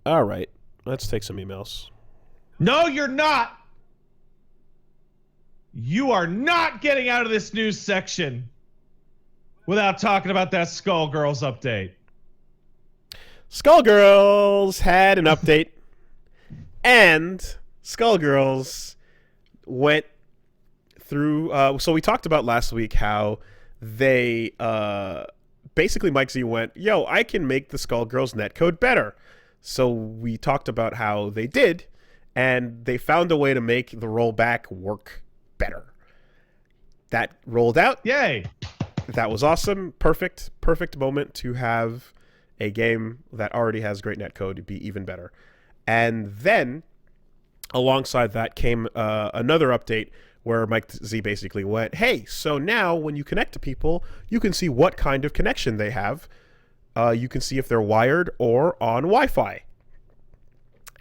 All right, let's take some emails. No, you're not. You are not getting out of this news section without talking about that Skullgirls update. Skullgirls had an update, and Skullgirls went through. So we talked about last week how they basically Mike Z went, "Yo, I can make the Skullgirls netcode better." So we talked about how they did, and they found a way to make the rollback work better. That rolled out. Yay! That was awesome. Perfect moment to have a game that already has great netcode be even better. And then alongside that came another update where Mike Z basically went, hey, so now when you connect to people, you can see what kind of connection they have. You can see if they're wired or on Wi-Fi.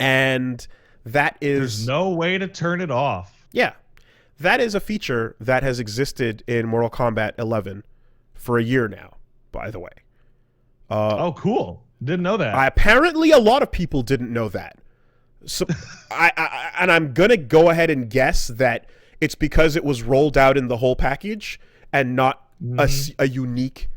And that is... There's no way to turn it off. Yeah. That is a feature that has existed in Mortal Kombat 11 for a year now, by the way. Oh, cool. Didn't know that. Apparently, a lot of people didn't know that. So, I'm going to go ahead and guess that it's because it was rolled out in the whole package and not a unique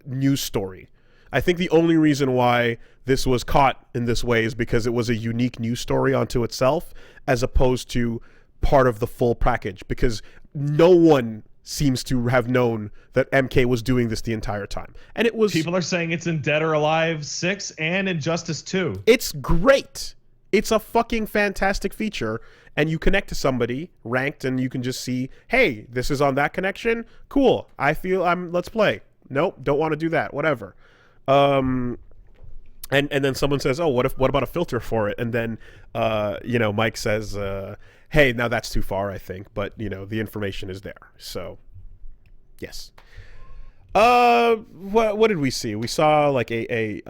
news story. I think the only reason why this was caught in this way is because it was a unique news story unto itself as opposed to part of the full package, because no one seems to have known that MK was doing this the entire time. And it was... People are saying it's in Dead or Alive 6 and Injustice 2. It's great. It's a fucking fantastic feature. And you connect to somebody ranked and you can just see, hey, this is on that connection. Cool. Let's play. Nope. Don't want to do that. Whatever. And then someone says, oh, what about a filter for it? And then, Mike says, hey, now that's too far, I think. But, the information is there. So, yes. What did we see? We saw like a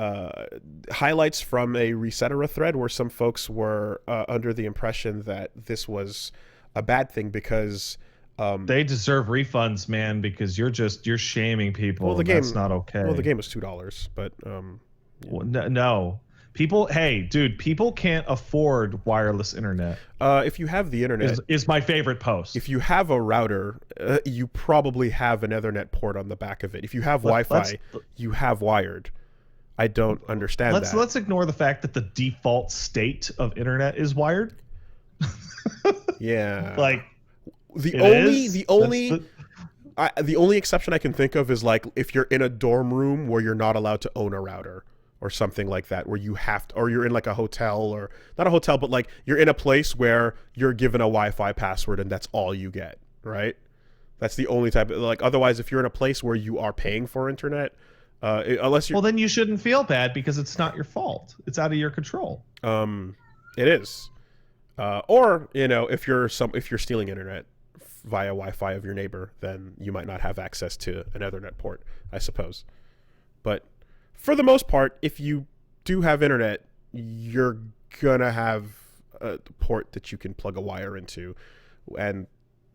highlights from a Resetera thread where some folks were under the impression that this was a bad thing because they deserve refunds, man, because you're shaming people. Well, that's not okay. Well, the game was $2, but no. People can't afford wireless internet. If you have the internet, is my favorite post. If you have a router, you probably have an Ethernet port on the back of it. If you have Wi-Fi, you have wired. I don't understand that. Let's ignore the fact that the default state of internet is wired. Yeah. Like the only exception I can think of is like if you're in a dorm room where you're not allowed to own a router. Or something like that, where you have to, or you're in like a hotel, or not a hotel, but like you're in a place where you're given a Wi-Fi password and that's all you get, right? That's the only type of, like, otherwise, if you're in a place where you are paying for internet, unless you're... Well, then you shouldn't feel bad because it's not your fault. It's out of your control. It is. Or, if you're stealing internet via Wi-Fi of your neighbor, then you might not have access to an Ethernet port, I suppose. But... for the most part, if you do have internet, you're gonna have a port that you can plug a wire into, and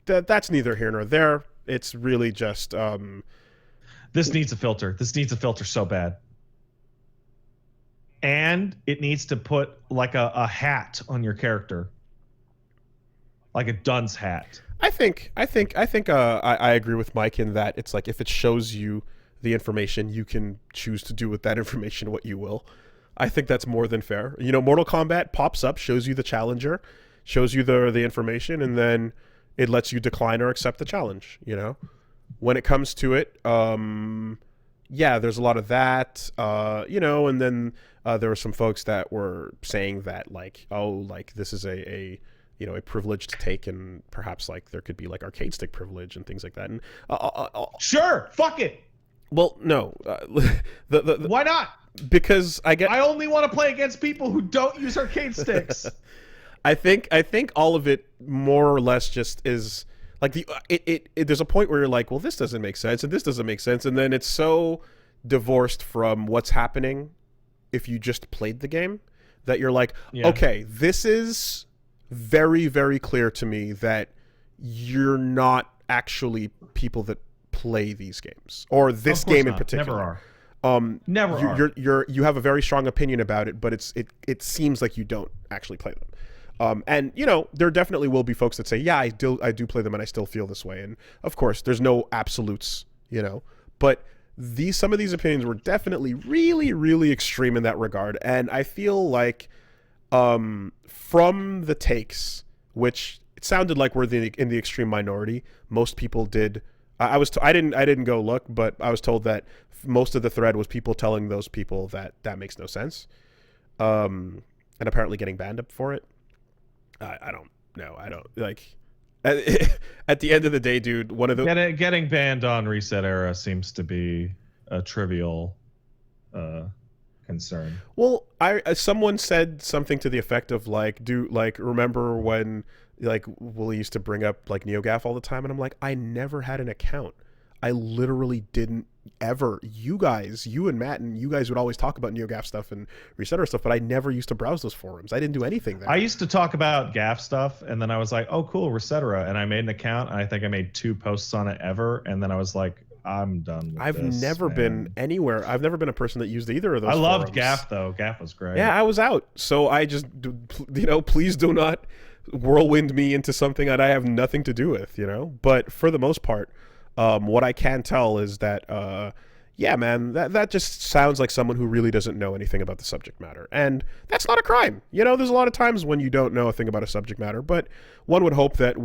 that's neither here nor there. It's really just this needs a filter. This needs a filter so bad, and it needs to put like a hat on your character, like a dunce hat. I agree with Mike in that it's like if it shows you the information, you can choose to do with that information what you will. I think that's more than fair. Mortal Kombat pops up, shows you the challenger, shows you the information, and then it lets you decline or accept the challenge. When it comes to it, there's a lot of that. And then there were some folks that were saying that this is a privilege to take, and perhaps like there could be like arcade stick privilege and things like that. And sure, fuck it. Well, no. Why not? Because I only want to play against people who don't use arcade sticks. I think all of it more or less just is like there's a point where you're like, well, this doesn't make sense and this doesn't make sense, and then it's so divorced from what's happening if you just played the game that you're like, okay, this is very, very clear to me that you're not actually people that play these games, or this game in particular. Never Never are. You have a very strong opinion about it, but it seems like you don't actually play them. And you know, there definitely will be folks that say, yeah, I do play them and I still feel this way. And of course, there's no absolutes, you know, but some of these opinions were definitely really, really extreme in that regard. And I feel like from the takes, which it sounded like we're in the extreme minority, most people did. I didn't go look, but I was told that most of the thread was people telling those people that makes no sense, and apparently getting banned up for it. I don't know. I don't like. At the end of the day, dude, one of the getting banned on Reset Era seems to be a trivial concern. Well, someone said something to the effect of like, remember when like Woolie used to bring up like NeoGAF all the time, and I'm like, I never had an account. I literally didn't ever. You and Matt and you guys would always talk about NeoGAF stuff and Resetter stuff, but I never used to browse those forums. I didn't do anything there. I used to talk about GAF stuff, and then I was like, oh cool, Resettera, and I made an account, and I think I made 2 posts on it ever, and then I was like, I'm done with I've this, never been anywhere. I've never been a person that used either of those. I loved forums. GAF though. GAF was great. Yeah, I was out. So I just, you know, please do not whirlwind me into something that I have nothing to do with, you know. But for the most part, what I can tell is that, yeah, man, that just sounds like someone who really doesn't know anything about the subject matter. And that's not a crime. You know, there's a lot of times when you don't know a thing about a subject matter, but one would hope that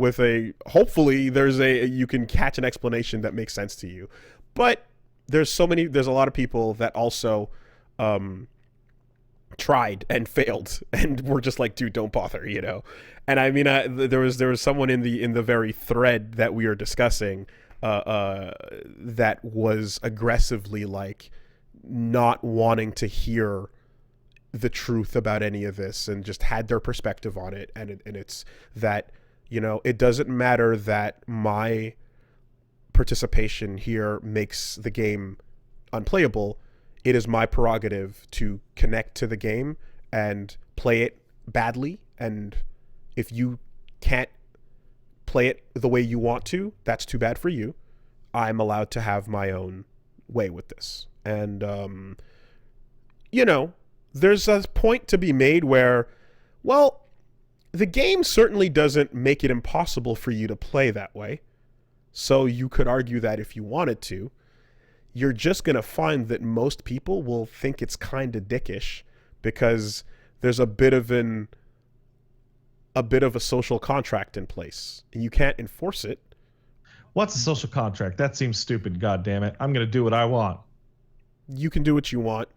hopefully you can catch an explanation that makes sense to you. But there's a lot of people that also tried and failed and were just like, dude, don't bother, you know. And I mean, there was someone in the very thread that we are discussing that was aggressively like not wanting to hear the truth about any of this and just had their perspective on it. And it's that, you know, it doesn't matter that my participation here makes the game unplayable. It is my prerogative to connect to the game and play it badly. And if you can't play it the way you want to, that's too bad for you. I'm allowed to have my own way with this. And, you know, there's a point to be made where, well, the game certainly doesn't make it impossible for you to play that way. So you could argue that if you wanted to, you're just going to find that most people will think it's kind of dickish because there's a bit of a social contract in place and you can't enforce it. What's a social contract? That seems stupid. God damn it. I'm going to do what I want. You can do what you want.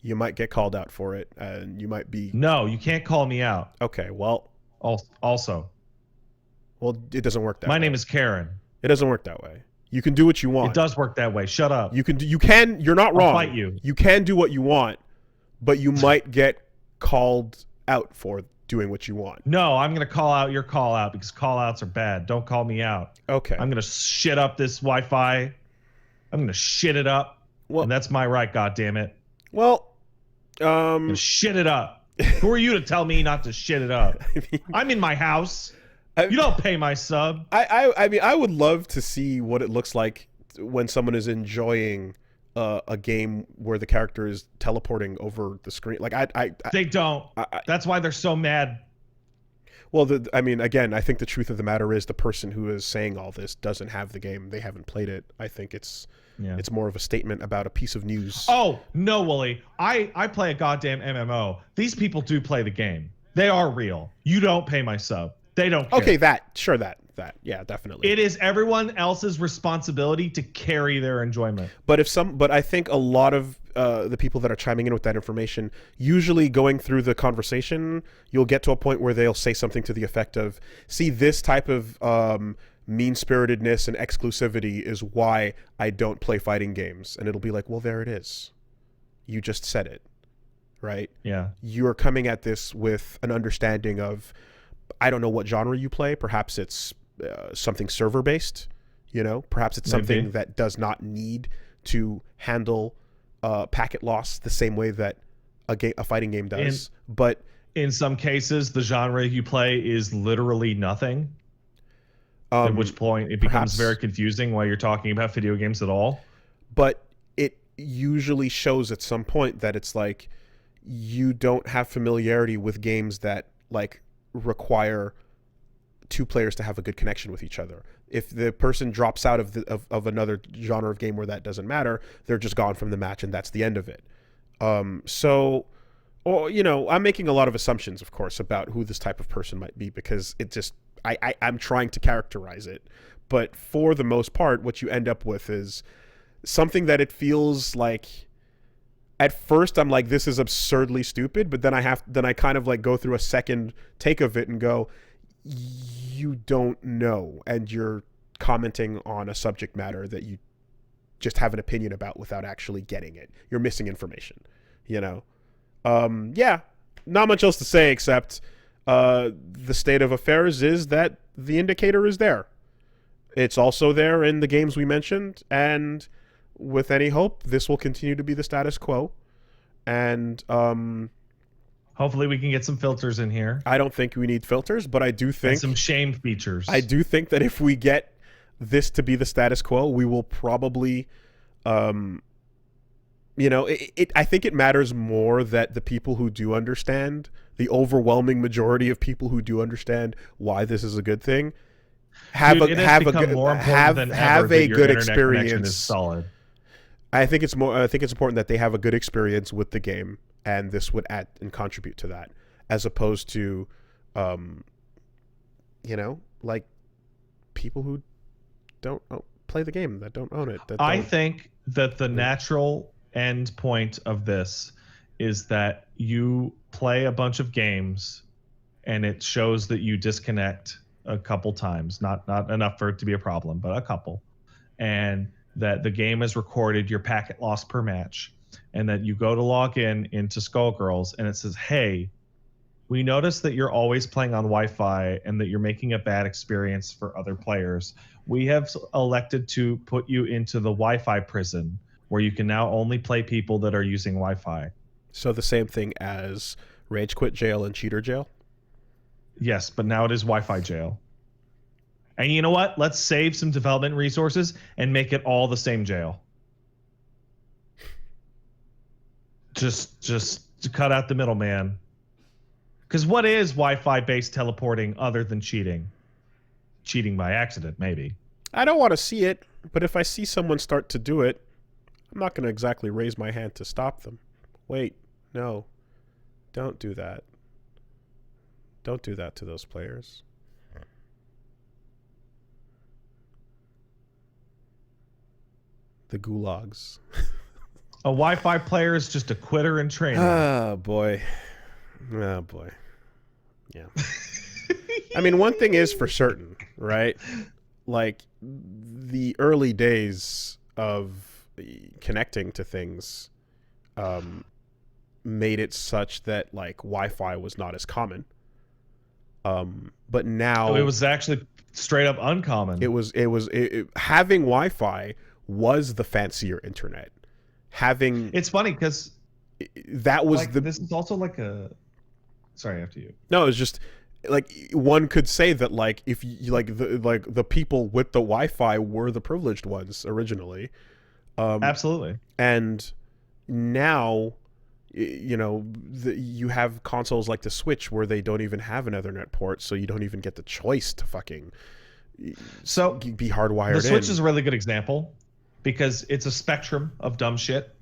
You might get called out for it and you might be. No, you can't call me out. Okay. Well, also, well, it doesn't work that way. My name is Karen. It doesn't work that way. You can do what you want. It does work that way. Shut up. You're not wrong. I'll fight you. You can do what you want, but you might get called out for doing what you want. No, I'm going to call out your call out because call outs are bad. Don't call me out. Okay. I'm going to shit up this Wi-Fi. I'm going to shit it up. Well, and that's my right, goddammit. Well, I'm going to shit it up. Who are you to tell me not to shit it up? I'm in my house. You don't pay my sub. I mean, I would love to see what it looks like when someone is enjoying a game where the character is teleporting over the screen. Like they don't. That's why they're so mad. Well, I mean, again, I think the truth of the matter is the person who is saying all this doesn't have the game. They haven't played it. I think it's more of a statement about a piece of news. Oh, no, Woolie. I play a goddamn MMO. These people do play the game. They are real. You don't pay my sub. They don't care. Okay, that. Yeah, definitely. It is everyone else's responsibility to carry their enjoyment. But I think a lot of the people that are chiming in with that information, usually going through the conversation, you'll get to a point where they'll say something to the effect of, see, this type of mean-spiritedness and exclusivity is why I don't play fighting games. And it'll be like, well, there it is. You just said it, right? Yeah. You're coming at this with an understanding of, I don't know what genre you play. Perhaps it's something server-based, you know? Perhaps it's something that does not need to handle packet loss the same way that a fighting game does. But in some cases, the genre you play is literally nothing. At which point it becomes very confusing why you're talking about video games at all. But usually shows at some point that it's like you don't have familiarity with games that like require two players to have a good connection with each other. If the person drops out of another genre of game where that doesn't matter, they're just gone from the match and that's the end of it. So, or I'm making a lot of assumptions, of course, about who this type of person might be because it just I'm trying to characterize it. But for the most part, what you end up with is something that it feels like at first I'm like, this is absurdly stupid, but then I kind of like go through a second take of it and go, you don't know, and you're commenting on a subject matter that you just have an opinion about without actually getting it. You're missing information, Yeah, not much else to say except the state of affairs is that the indicator is there. It's also there in the games we mentioned, and with any hope, this will continue to be the status quo. And hopefully we can get some filters in here. I don't think we need filters, but I do think... And some shame features. I do think that if we get this to be the status quo, we will probably... I think it matters more that the people who do understand, the overwhelming majority of people who do understand why this is a good thing, have a good experience. Is solid. I think it's important that they have a good experience with the game, and this would add and contribute to that, as opposed to, like people who don't play the game, that don't own it. I think that the natural end point of this is that you play a bunch of games, and it shows that you disconnect a couple times, not enough for it to be a problem, but a couple, and that the game is recorded your packet loss per match, and that you go to log into Skullgirls and it says, hey, we noticed that you're always playing on Wi-Fi and that you're making a bad experience for other players. We have elected to put you into the Wi-Fi prison where you can now only play people that are using Wi-Fi. So the same thing as Rage Quit Jail and Cheater Jail? Yes, but now it is Wi-Fi jail. And you know what? Let's save some development resources and make it all the same jail. Just to cut out the middleman. Because what is Wi-Fi based teleporting other than cheating? Cheating by accident, maybe. I don't want to see it, but if I see someone start to do it, I'm not going to exactly raise my hand to stop them. Wait, no. Don't do that. Don't do that to those players. The gulags. A Wi-Fi player is just a quitter in training. Oh, boy. Oh, boy. Yeah. I mean, one thing is for certain, right? Like, the early days of connecting to things made it such that, like, Wi-Fi was not as common. But now... it was actually straight up uncommon. Having Wi-Fi was the fancier internet. It's funny because that was this is also like a... Sorry, after you. No, it's just like one could say that like if you the people with the Wi-Fi were the privileged ones originally. Absolutely. And now, you have consoles like the Switch where they don't even have an Ethernet port, so you don't even get the choice to fucking be hardwired in. The Switch is a really good example because it's a spectrum of dumb shit.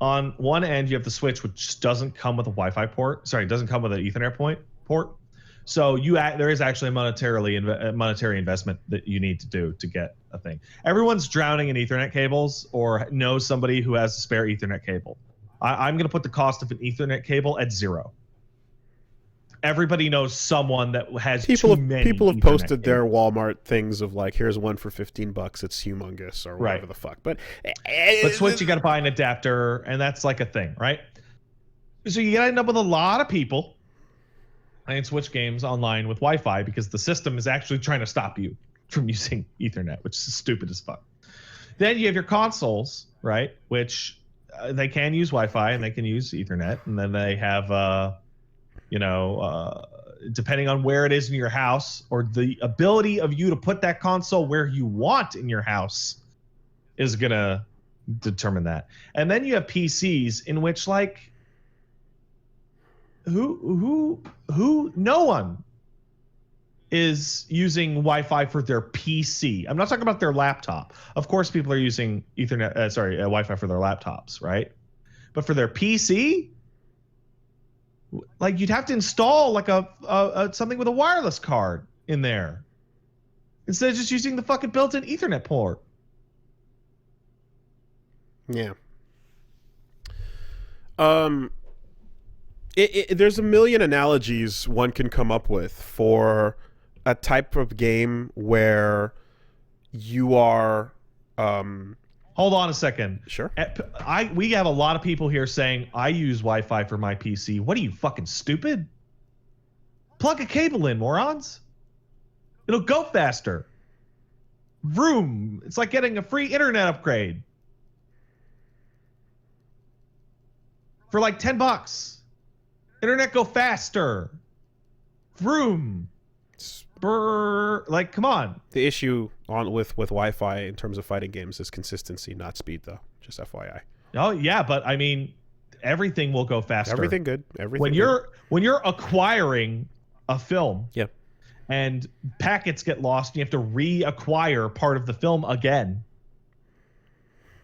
On one end, you have the Switch, which doesn't come with a Wi-Fi port. Sorry, it doesn't come with an Ethernet port. So there is actually a monetary investment that you need to do to get a thing. Everyone's drowning in Ethernet cables or knows somebody who has a spare Ethernet cable. I'm going to put the cost of an Ethernet cable at $0. Everybody knows someone that has people have posted their Walmart things of like, here's one for $15. It's humongous or whatever the fuck. But Switch, you got to buy an adapter, and that's like a thing, right? So you got to end up with a lot of people playing Switch games online with Wi-Fi because the system is actually trying to stop you from using Ethernet, which is stupid as fuck. Then you have your consoles, right? Which they can use Wi-Fi and they can use Ethernet, and then they have depending on where it is in your house or the ability of you to put that console where you want in your house is going to determine that. And then you have PCs in which like who no one is using Wi-Fi for their PC. I'm not talking about their laptop. Of course, people are using Wi-Fi for their laptops, right? But for their PC, like you'd have to install like a something with a wireless card in there instead of just using the fucking built-in Ethernet port. Yeah. There's a million analogies one can come up with for a type of game where you are Hold on a second. Sure. We have a lot of people here saying I use Wi-Fi for my PC. What are you, fucking stupid? Plug a cable in, morons. It'll go faster. Vroom. It's like getting a free internet upgrade for like $10. Internet go faster. Vroom. Brr. Like, come on. The issue with Wi-Fi in terms of fighting games is consistency, not speed, though. Just FYI. Oh yeah, but I mean, everything will go faster. Everything good. Everything. When you're acquiring a film, yeah, and packets get lost, and you have to reacquire part of the film again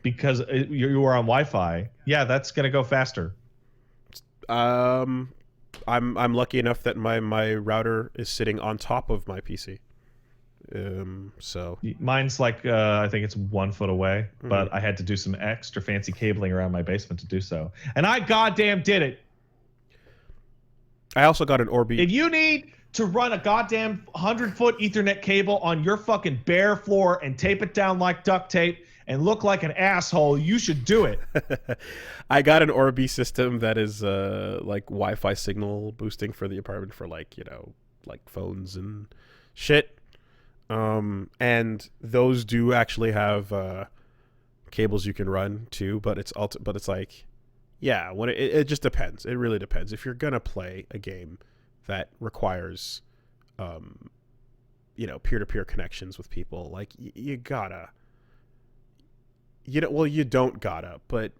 because you are on Wi-Fi. Yeah, that's gonna go faster. I'm lucky enough that my router is sitting on top of my PC. So mine's like I think it's 1 foot away, but I had to do some extra fancy cabling around my basement to do so, and I goddamn did it. I also got an Orbi. If you need to run a goddamn 100-foot Ethernet cable on your fucking bare floor and tape it down like duct tape and look like an asshole, you should do it. I got an Orbi system that is like Wi-Fi signal boosting for the apartment for like, like phones and shit. And those do actually have cables you can run too, but it's like, yeah, when it just depends. It really depends. If you're gonna play a game that requires peer-to-peer connections with people, like you gotta, you don't gotta, but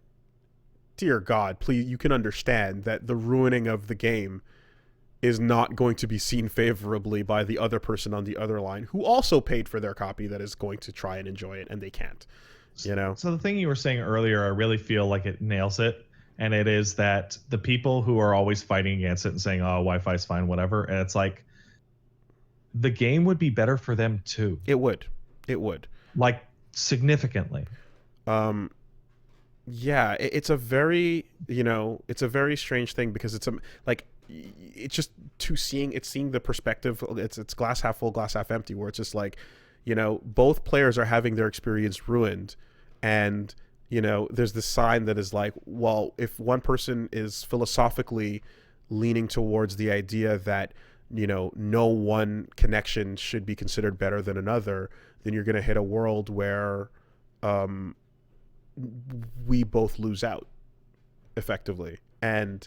dear God, please, you can understand that the ruining of the game is not going to be seen favorably by the other person on the other line who also paid for their copy that is going to try and enjoy it, and they can't, So the thing you were saying earlier, I really feel like it nails it. And it is that the people who are always fighting against it and saying, oh, Wi-Fi is fine, whatever. And it's like, the game would be better for them too. It would. Like, significantly. Yeah, it's a very, it's a very strange thing because it's just seeing the perspective. It's glass half full, glass half empty, where it's just like, both players are having their experience ruined, and there's this sign that is like, well, if one person is philosophically leaning towards the idea that, no one connection should be considered better than another, then you're going to hit a world where we both lose out effectively. And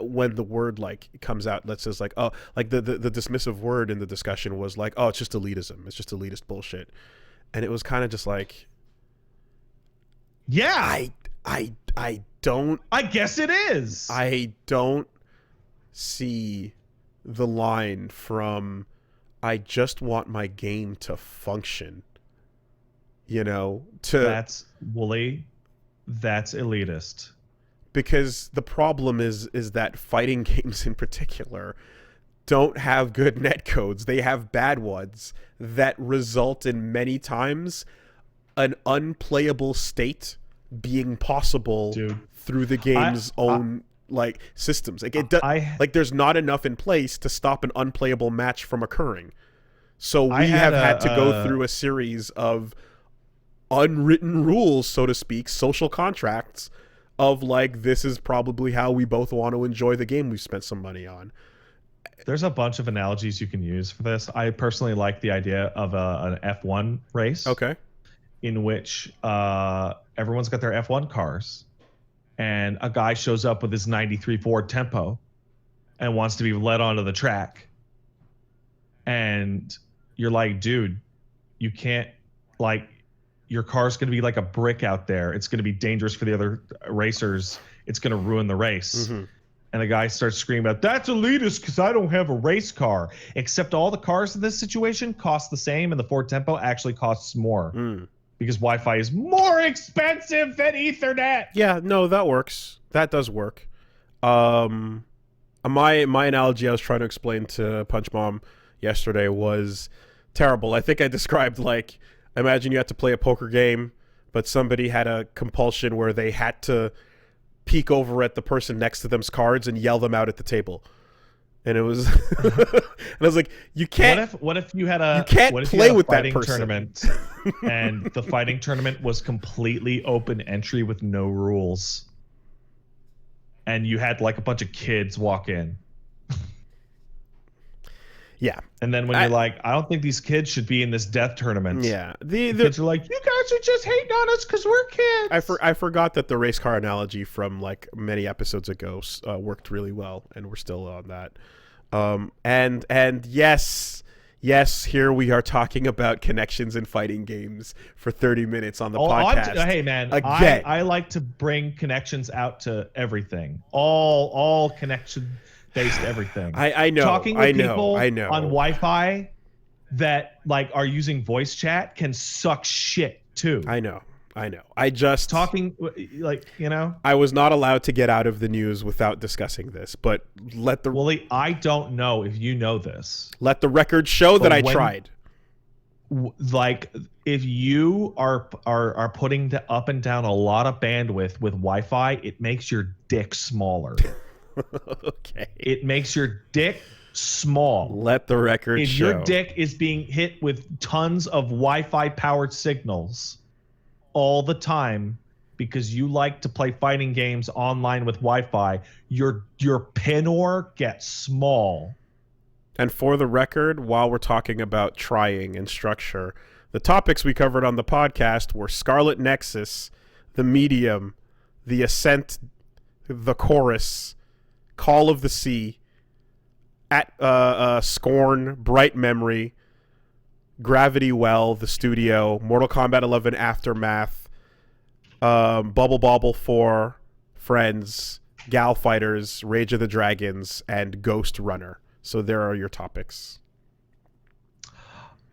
when the word like comes out that says like, oh, like the dismissive word in the discussion was like, oh, it's just elitism, it's just elitist bullshit, and it was kind of just like, yeah, I don't, I guess it is. I don't see the line from I just want my game to function, to that's Woolie, that's elitist. Because the problem is that fighting games in particular don't have good netcodes. They have bad ones that result in many times an unplayable state being possible through the game's own like systems. Like there's not enough in place to stop an unplayable match from occurring. So we have had to go through a series of unwritten rules, so to speak, social contracts of like, this is probably how we both want to enjoy the game we've spent some money on. There's a bunch of analogies you can use for this. I personally like the idea of an F1 race. Okay. In which everyone's got their F1 cars, and a guy shows up with his 93 Ford Tempo and wants to be led onto the track. And you're like, dude, You can't, like, your car's going to be like a brick out there. It's going to be dangerous for the other racers. It's going to ruin the race. Mm-hmm. And the guy starts screaming about, that's elitist because I don't have a race car. Except all the cars in this situation cost the same, and the Ford Tempo actually costs more because Wi-Fi is more expensive than Ethernet. Yeah, no, that works. That does work. My analogy I was trying to explain to Punch Mom yesterday was terrible. I think I described, like, imagine you had to play a poker game, but somebody had a compulsion where they had to peek over at the person next to them's cards and yell them out at the table. And it was and I was like, you can't what if you had a you can't what if play you had a with that fighting person. tournament and the fighting tournament was completely open entry with no rules, and you had like a bunch of kids walk in? Yeah. And then when you're like, I don't think these kids should be in this death tournament. Yeah. The kids are like, you guys are just hating on us because we're kids. I forgot that the race car analogy from like many episodes ago worked really well, and we're still on that. And yes, here we are talking about connections in fighting games for 30 minutes on the podcast. Hey man, Again. I like to bring connections out to everything. All connection based everything. I know. Talking with people I know. on Wi-Fi that like are using voice chat can suck shit too. I know. I just talking like, you know. I was not allowed to get out of the news without discussing this, but Woolie, I don't know if you know this. Let the record show that I tried. Like, if you are putting up and down a lot of bandwidth with Wi-Fi, it makes your dick smaller. Okay. It makes your dick small. Let the record if show. Your dick is being hit with tons of Wi-Fi powered signals all the time because you like to play fighting games online with Wi-Fi, your pinor gets small. And for the record, while we're talking about trying and structure, the topics we covered on the podcast were Scarlet Nexus, The Medium, The Ascent, The Chorus, Call of the Sea, Scorn, Bright Memory, Gravity Well, The Studio, Mortal Kombat 11 Aftermath, Bubble Bobble 4, Friends, Gal Fighters, Rage of the Dragons, and Ghost Runner. So there are your topics.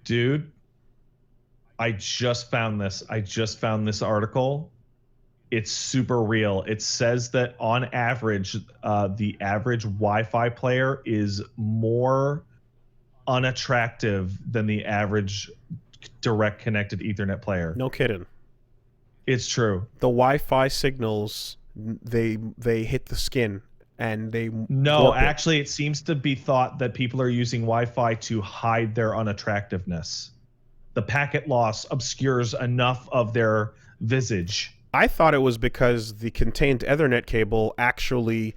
Dude, I just found this article. It's super real. It says that on average, the average Wi-Fi player is more unattractive than the average direct connected Ethernet player. No kidding. It's true. The Wi-Fi signals, they hit the skin and they No, actually, it seems to be thought that people are using Wi-Fi to hide their unattractiveness. The packet loss obscures enough of their visage. I thought it was because the contained Ethernet cable actually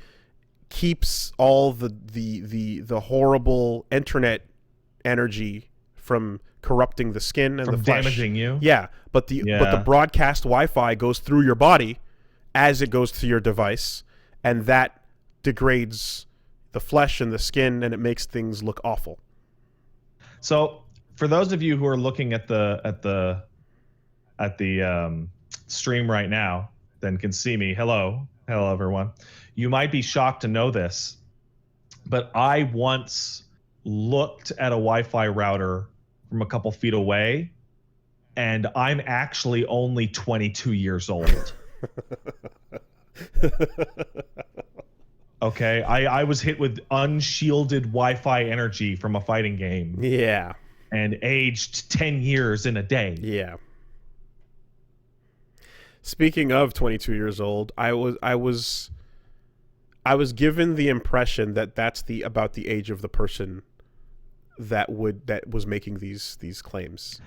keeps all the horrible internet energy from corrupting the skin and from the flesh. Damaging you. Yeah, but the broadcast Wi-Fi goes through your body as it goes to your device, and that degrades the flesh and the skin, and it makes things look awful. So, for those of you who are looking at the stream right now, then can see me. Hello everyone. You might be shocked to know this, but I once looked at a Wi-Fi router from a couple feet away, and I'm actually only 22 years old. Okay, I was hit with unshielded Wi-Fi energy from a fighting game. Yeah. And aged 10 years in a day. Yeah. Speaking of 22 years old, I was given the impression that that's about the age of the person that was making these claims.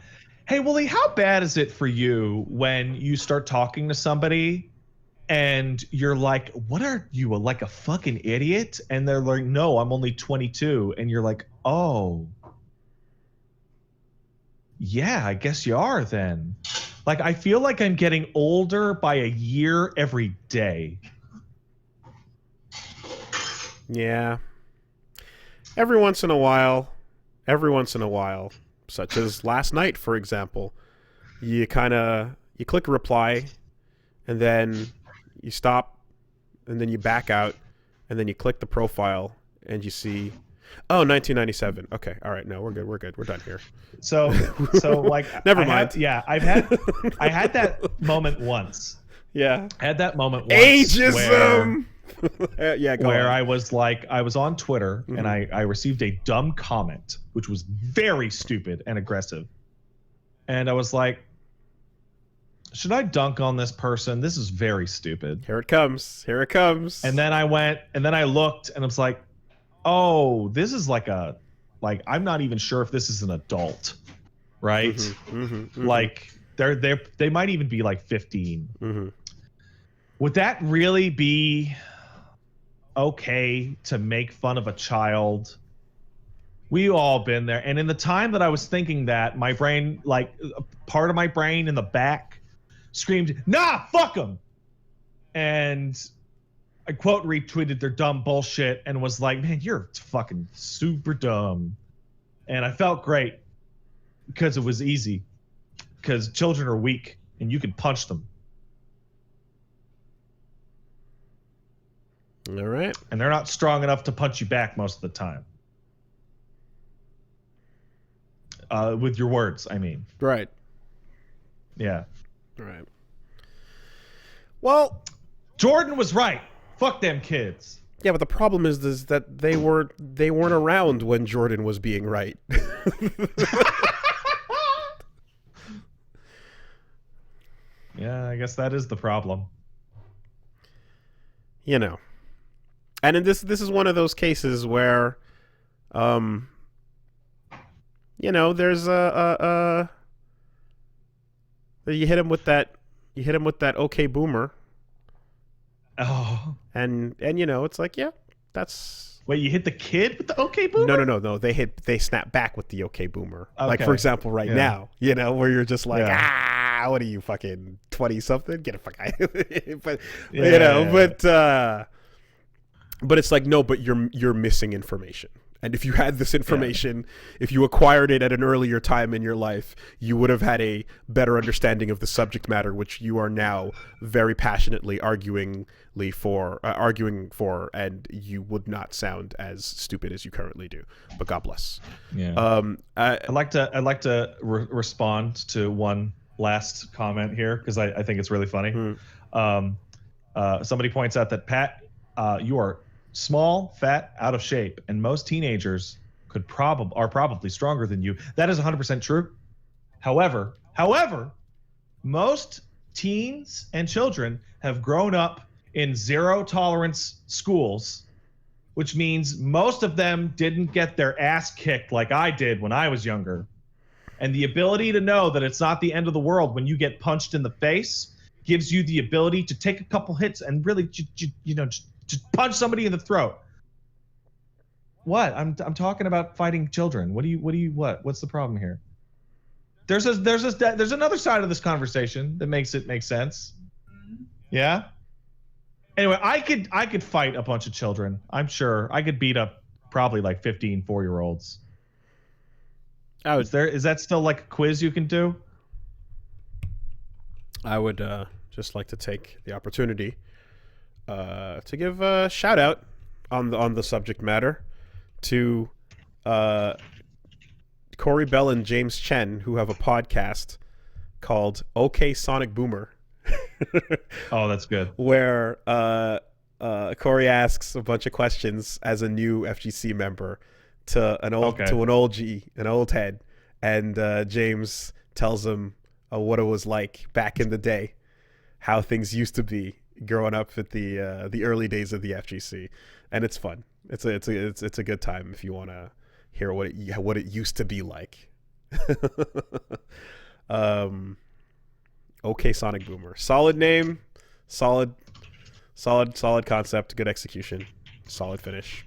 Hey, Woolie, how bad is it for you when you start talking to somebody and you're like, what are you, like a fucking idiot? And they're like, no, I'm only 22. And you're like, oh, yeah, I guess you are then. Like, I feel like I'm getting older by a year every day. Yeah. Every once in a while, such as last night, for example. You click reply, and then you stop, and then you back out, and then you click the profile, and you see, oh, 1997. Okay, all right, no, we're good. We're done here. So like, Never mind. I had that moment once. Yeah. I had that moment once. Ageism. Yeah, go where on. I was on Twitter and I received a dumb comment, which was very stupid and aggressive. And I was like, should I dunk on this person? This is very stupid. Here it comes. And then I looked and I was like, oh, this is like I'm not even sure if this is an adult, right? Like they might even be like 15. Would that really be okay to make fun of a child? We all been there. And in the time that I was thinking that, my brain, like part of my brain in the back screamed, nah, fuck them. And I quote retweeted their dumb bullshit and was like, man, you're fucking super dumb. And I felt great because it was easy, because children are weak and you can punch them. All right. And they're not strong enough to punch you back most of the time. With your words, I mean. Right. Yeah. Right. Well, Jordan was right. Fuck them kids. yeah, but the problem is that they weren't around when Jordan was being right. Yeah, I guess that is the problem. You know. And this is one of those cases where you know, there's you hit him with that okay boomer. Oh. And you know, it's like, yeah, that's... Wait, you hit the kid with the okay boomer? No. They snap back with the okay boomer. Okay. Like, for example, now, you know, where you're just like, what are you, fucking 20 something? Get a fuck out. But you know, but it's like, no, but you're missing information. And if you had this information, if you acquired it at an earlier time in your life, you would have had a better understanding of the subject matter, which you are now very passionately arguing for, and you would not sound as stupid as you currently do. But God bless. Yeah. I'd like to respond to one last comment here, because I think it's really funny. Somebody points out that, Pat, you are small, fat, out of shape, and most teenagers are probably stronger than you. That is 100% true. However, most teens and children have grown up in zero tolerance schools, which means most of them didn't get their ass kicked like I did when I was younger. And the ability to know that it's not the end of the world when you get punched in the face gives you the ability to take a couple hits and really, just punch somebody in the throat. What? I'm talking about fighting children. What's the problem here? There's another side of this conversation that makes it make sense. Yeah. Anyway, I could fight a bunch of children. I'm sure I could beat up probably like 15 4-year-olds. Is that still like a quiz you can do? I would just like to take the opportunity to give a shout out on the subject matter to Corey Bell and James Chen, who have a podcast called OK Sonic Boomer. Oh, that's good. Where Corey asks a bunch of questions as a new FGC member to an old head, and James tells him what it was like back in the day, how things used to be growing up at the early days of the FGC, and it's fun. It's a good time if you want to hear what it used to be like. Okay, Sonic Boomer, solid name, solid concept, good execution, solid finish.